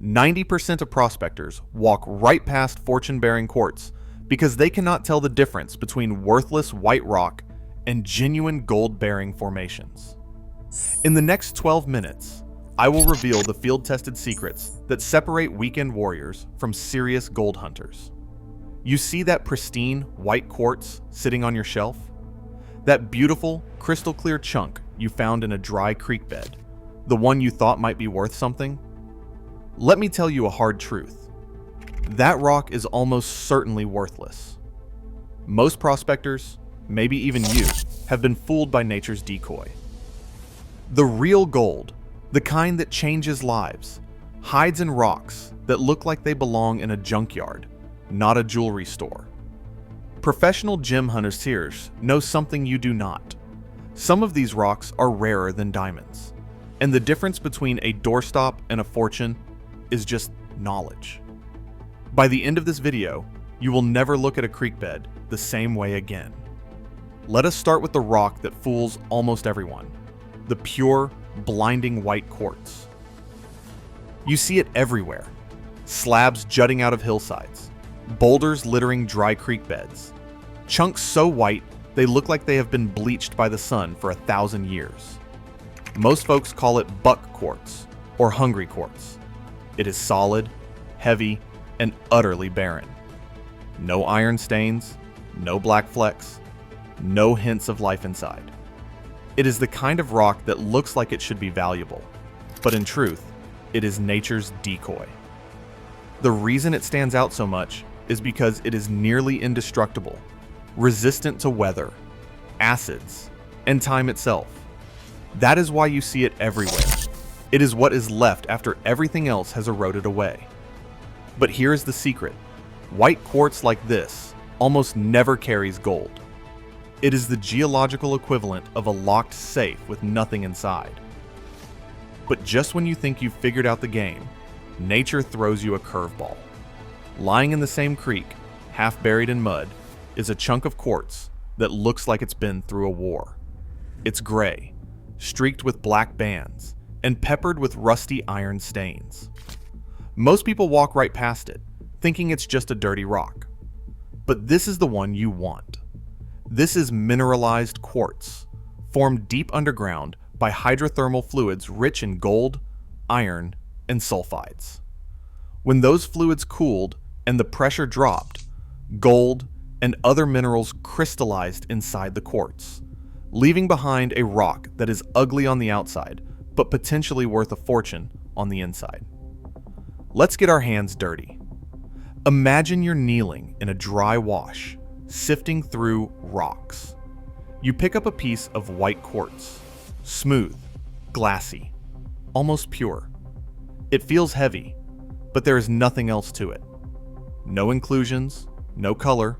90% of prospectors walk right past fortune-bearing quartz because they cannot tell the difference between worthless white rock and genuine gold-bearing formations. In the next 12 minutes, I will reveal the field-tested secrets that separate weekend warriors from serious gold hunters. You see that pristine white quartz sitting on your shelf? That beautiful, crystal-clear chunk you found in a dry creek bed, the one you thought might be worth something? Let me tell you a hard truth. That rock is almost certainly worthless. Most prospectors, maybe even you, have been fooled by nature's decoy. The real gold, the kind that changes lives, hides in rocks that look like they belong in a junkyard, not a jewelry store. Professional gem hunters know something you do not. Some of these rocks are rarer than diamonds, and the difference between a doorstop and a fortune is just knowledge. By the end of this video, you will never look at a creek bed the same way again. Let us start with the rock that fools almost everyone, the pure, blinding white quartz. You see it everywhere. Slabs jutting out of hillsides, boulders littering dry creek beds, chunks so white they look like they have been bleached by the sun for 1,000 years. Most folks call it buck quartz or hungry quartz. It is solid, heavy, and utterly barren. No iron stains, no black flecks, no hints of life inside. It is the kind of rock that looks like it should be valuable, but in truth, it is nature's decoy. The reason it stands out so much is because it is nearly indestructible, resistant to weather, acids, and time itself. That is why you see it everywhere. It is what is left after everything else has eroded away. But here is the secret. White quartz like this almost never carries gold. It is the geological equivalent of a locked safe with nothing inside. But just when you think you've figured out the game, nature throws you a curveball. Lying in the same creek, half buried in mud, is a chunk of quartz that looks like it's been through a war. It's gray, streaked with black bands, and peppered with rusty iron stains. Most people walk right past it, thinking it's just a dirty rock. But this is the one you want. This is mineralized quartz, formed deep underground by hydrothermal fluids rich in gold, iron, and sulfides. When those fluids cooled and the pressure dropped, gold and other minerals crystallized inside the quartz, leaving behind a rock that is ugly on the outside, but potentially worth a fortune on the inside. Let's get our hands dirty. Imagine you're kneeling in a dry wash, sifting through rocks. You pick up a piece of white quartz, smooth, glassy, almost pure. It feels heavy, but there is nothing else to it. No inclusions, no color,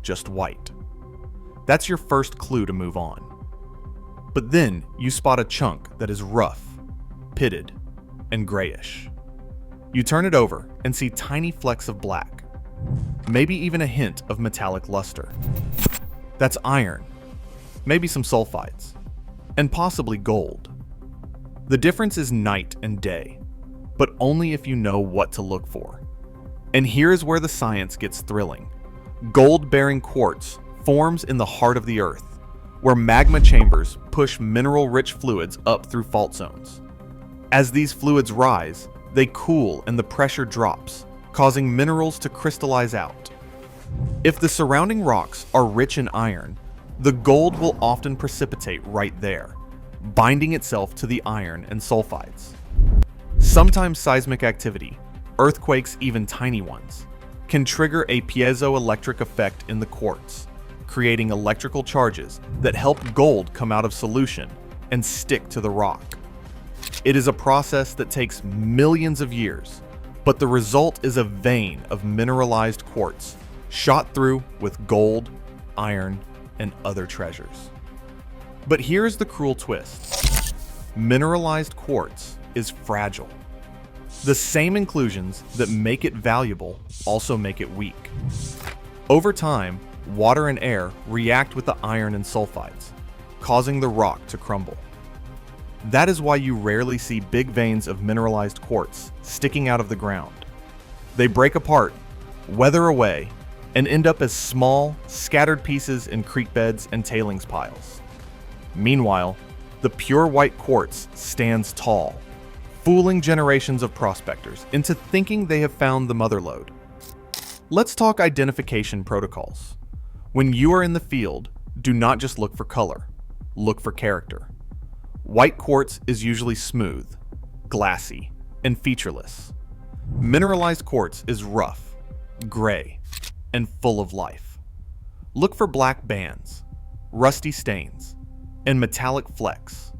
just white. That's your first clue to move on. But then you spot a chunk that is rough, pitted, and grayish. You turn it over and see tiny flecks of black, maybe even a hint of metallic luster. That's iron, maybe some sulfides, and possibly gold. The difference is night and day, but only if you know what to look for. And here is where the science gets thrilling. Gold-bearing quartz forms in the heart of the earth, where magma chambers push mineral-rich fluids up through fault zones. As these fluids rise, they cool and the pressure drops, causing minerals to crystallize out. If the surrounding rocks are rich in iron, the gold will often precipitate right there, binding itself to the iron and sulfides. Sometimes seismic activity, earthquakes, even tiny ones, can trigger a piezoelectric effect in the quartz, creating electrical charges that help gold come out of solution and stick to the rock. It is a process that takes millions of years, but the result is a vein of mineralized quartz, shot through with gold, iron, and other treasures. But here's the cruel twist. Mineralized quartz is fragile. The same inclusions that make it valuable also make it weak. Over time, water and air react with the iron and sulfides, causing the rock to crumble. That is why you rarely see big veins of mineralized quartz sticking out of the ground. They break apart, weather away, and end up as small, scattered pieces in creek beds and tailings piles. Meanwhile, the pure white quartz stands tall, fooling generations of prospectors into thinking they have found the mother lode. Let's talk identification protocols. When you are in the field, do not just look for color, look for character. White quartz is usually smooth, glassy, and featureless. Mineralized quartz is rough, gray, and full of life. Look for black bands, rusty stains, and metallic flecks.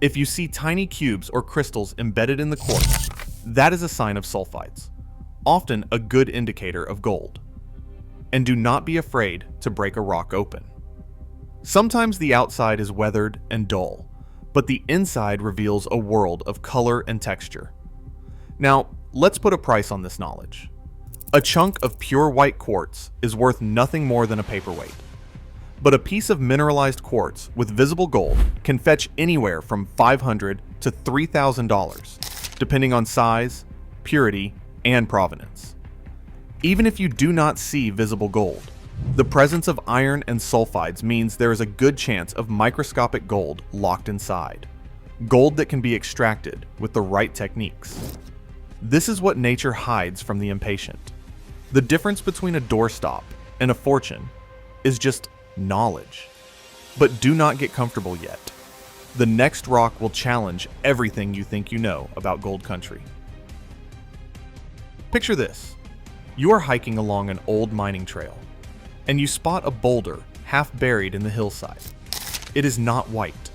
If you see tiny cubes or crystals embedded in the quartz, that is a sign of sulfides, often a good indicator of gold. And do not be afraid to break a rock open. Sometimes the outside is weathered and dull, but the inside reveals a world of color and texture. Now, let's put a price on this knowledge. A chunk of pure white quartz is worth nothing more than a paperweight. But a piece of mineralized quartz with visible gold can fetch anywhere from $500 to $3,000, depending on size, purity, and provenance. Even if you do not see visible gold, the presence of iron and sulfides means there is a good chance of microscopic gold locked inside. Gold that can be extracted with the right techniques. This is what nature hides from the impatient. The difference between a doorstop and a fortune is just knowledge. But do not get comfortable yet. The next rock will challenge everything you think you know about gold country. Picture this. You are hiking along an old mining trail, and you spot a boulder half buried in the hillside. It is not white.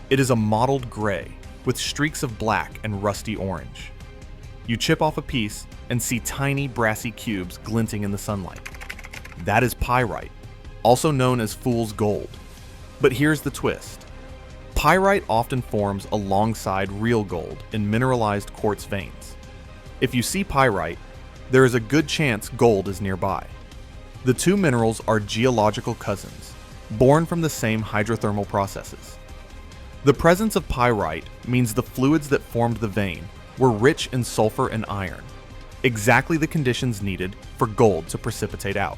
It is a mottled gray with streaks of black and rusty orange. You chip off a piece and see tiny brassy cubes glinting in the sunlight. That is pyrite, also known as fool's gold. But here's the twist. Pyrite often forms alongside real gold in mineralized quartz veins. If you see pyrite, there is a good chance gold is nearby. The two minerals are geological cousins, born from the same hydrothermal processes. The presence of pyrite means the fluids that formed the vein were rich in sulfur and iron, exactly the conditions needed for gold to precipitate out.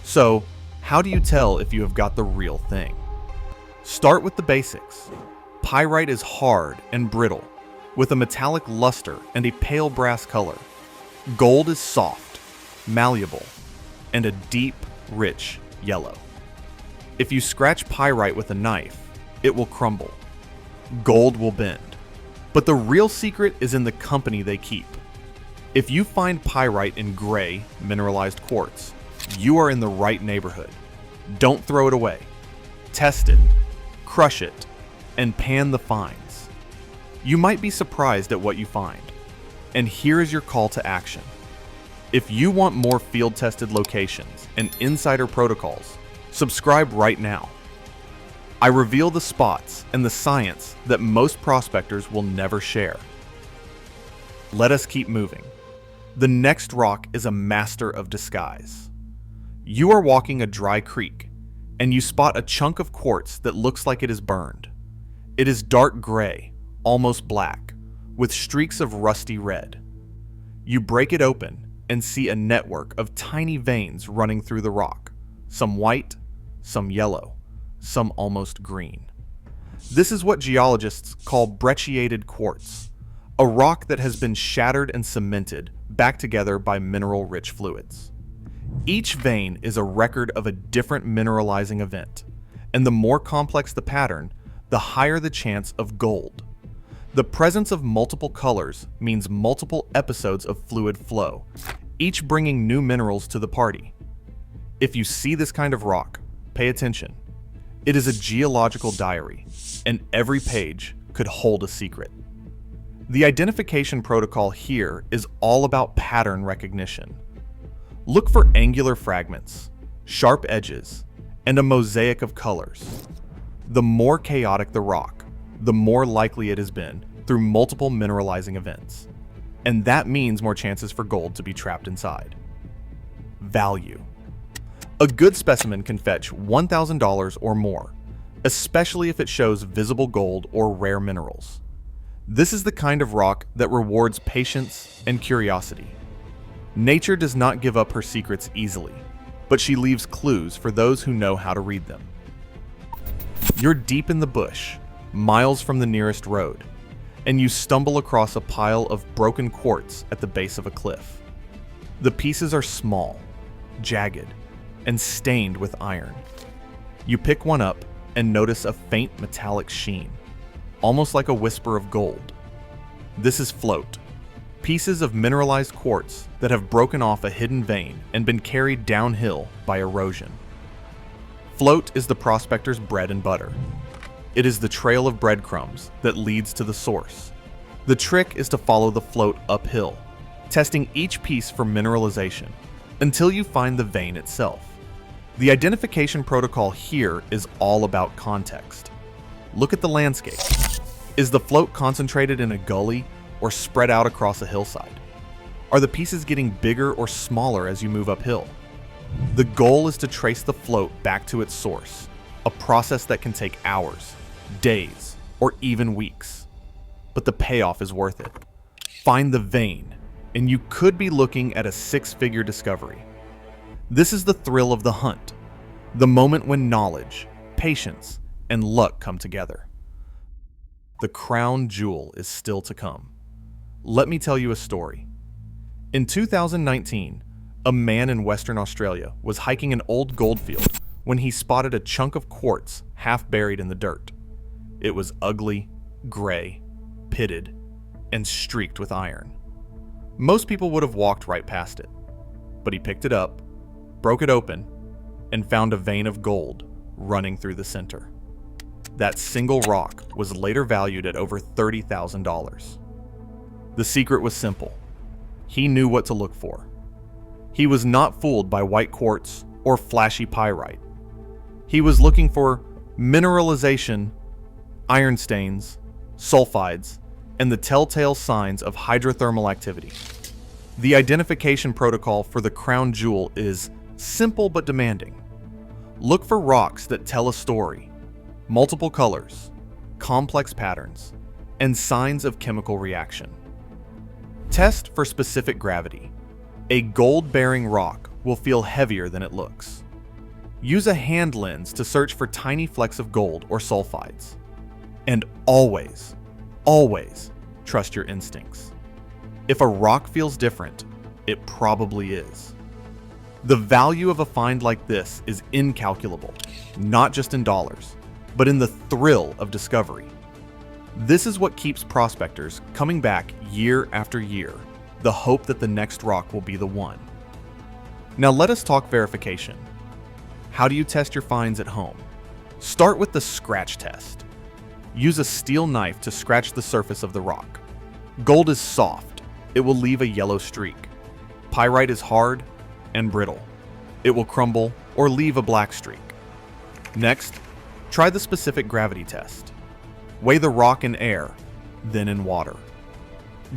So, how do you tell if you have got the real thing? Start with the basics. Pyrite is hard and brittle, with a metallic luster and a pale brass color. Gold is soft, malleable, and a deep, rich yellow. If you scratch pyrite with a knife, it will crumble. Gold will bend. But the real secret is in the company they keep. If you find pyrite in gray, mineralized quartz, you are in the right neighborhood. Don't throw it away. Test it, crush it, and pan the finds. You might be surprised at what you find. And here is your call to action. If you want more field-tested locations and insider protocols, subscribe right now. I reveal the spots and the science that most prospectors will never share. Let us keep moving. The next rock is a master of disguise. You are walking a dry creek, and you spot a chunk of quartz that looks like it is burned. It is dark gray, almost black, with streaks of rusty red. You break it open and see a network of tiny veins running through the rock, some white, some yellow, some almost green. This is what geologists call brecciated quartz, a rock that has been shattered and cemented back together by mineral-rich fluids. Each vein is a record of a different mineralizing event, and the more complex the pattern, the higher the chance of gold. The presence of multiple colors means multiple episodes of fluid flow, each bringing new minerals to the party. If you see this kind of rock, pay attention. It is a geological diary, and every page could hold a secret. The identification protocol here is all about pattern recognition. Look for angular fragments, sharp edges, and a mosaic of colors. The more chaotic the rock, the more likely it has been through multiple mineralizing events. And that means more chances for gold to be trapped inside. Value. A good specimen can fetch $1,000 or more, especially if it shows visible gold or rare minerals. This is the kind of rock that rewards patience and curiosity. Nature does not give up her secrets easily, but she leaves clues for those who know how to read them. You're deep in the bush, miles from the nearest road, and you stumble across a pile of broken quartz at the base of a cliff. The pieces are small, jagged, and stained with iron. You pick one up and notice a faint metallic sheen, almost like a whisper of gold. This is float, pieces of mineralized quartz that have broken off a hidden vein and been carried downhill by erosion. Float is the prospector's bread and butter. It is the trail of breadcrumbs that leads to the source. The trick is to follow the float uphill, testing each piece for mineralization until you find the vein itself. The identification protocol here is all about context. Look at the landscape. Is the float concentrated in a gully or spread out across a hillside? Are the pieces getting bigger or smaller as you move uphill? The goal is to trace the float back to its source, a process that can take hours, days, or even weeks. But the payoff is worth it. Find the vein, and you could be looking at a six-figure discovery. This is the thrill of the hunt, the moment when knowledge, patience, and luck come together. The crown jewel is still to come. Let me tell you a story. In 2019, a man in Western Australia was hiking an old goldfield when he spotted a chunk of quartz half buried in the dirt. It was ugly, gray, pitted, and streaked with iron. Most people would have walked right past it, but he picked it up, broke it open, and found a vein of gold running through the center. That single rock was later valued at over $30,000. The secret was simple. He knew what to look for. He was not fooled by white quartz or flashy pyrite. He was looking for mineralization, iron stains, sulfides, and the telltale signs of hydrothermal activity. The identification protocol for the crown jewel is simple but demanding. Look for rocks that tell a story, multiple colors, complex patterns, and signs of chemical reaction. Test for specific gravity. A gold-bearing rock will feel heavier than it looks. Use a hand lens to search for tiny flecks of gold or sulfides. And always, always trust your instincts. If a rock feels different, it probably is. The value of a find like this is incalculable, not just in dollars, but in the thrill of discovery. This is what keeps prospectors coming back year after year, the hope that the next rock will be the one. Now let us talk verification. How do you test your finds at home? Start with the scratch test. Use a steel knife to scratch the surface of the rock. Gold is soft. It will leave a yellow streak. Pyrite is hard and brittle. It will crumble or leave a black streak. Next, try the specific gravity test. Weigh the rock in air, then in water.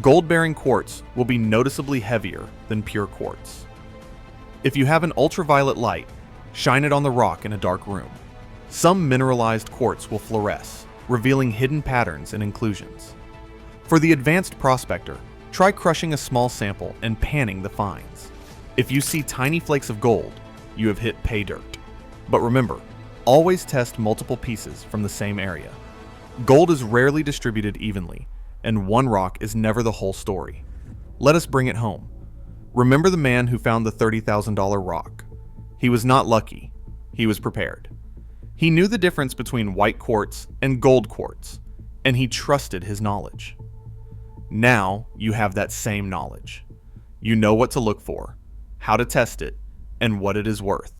Gold-bearing quartz will be noticeably heavier than pure quartz. If you have an ultraviolet light, shine it on the rock in a dark room. Some mineralized quartz will fluoresce, revealing hidden patterns and inclusions. For the advanced prospector, try crushing a small sample and panning the finds. If you see tiny flakes of gold, you have hit pay dirt. But remember, always test multiple pieces from the same area. Gold is rarely distributed evenly, and one rock is never the whole story. Let us bring it home. Remember the man who found the $30,000 rock. He was not lucky. He was prepared. He knew the difference between white quartz and gold quartz, and he trusted his knowledge. Now you have that same knowledge. You know what to look for, how to test it, and what it is worth.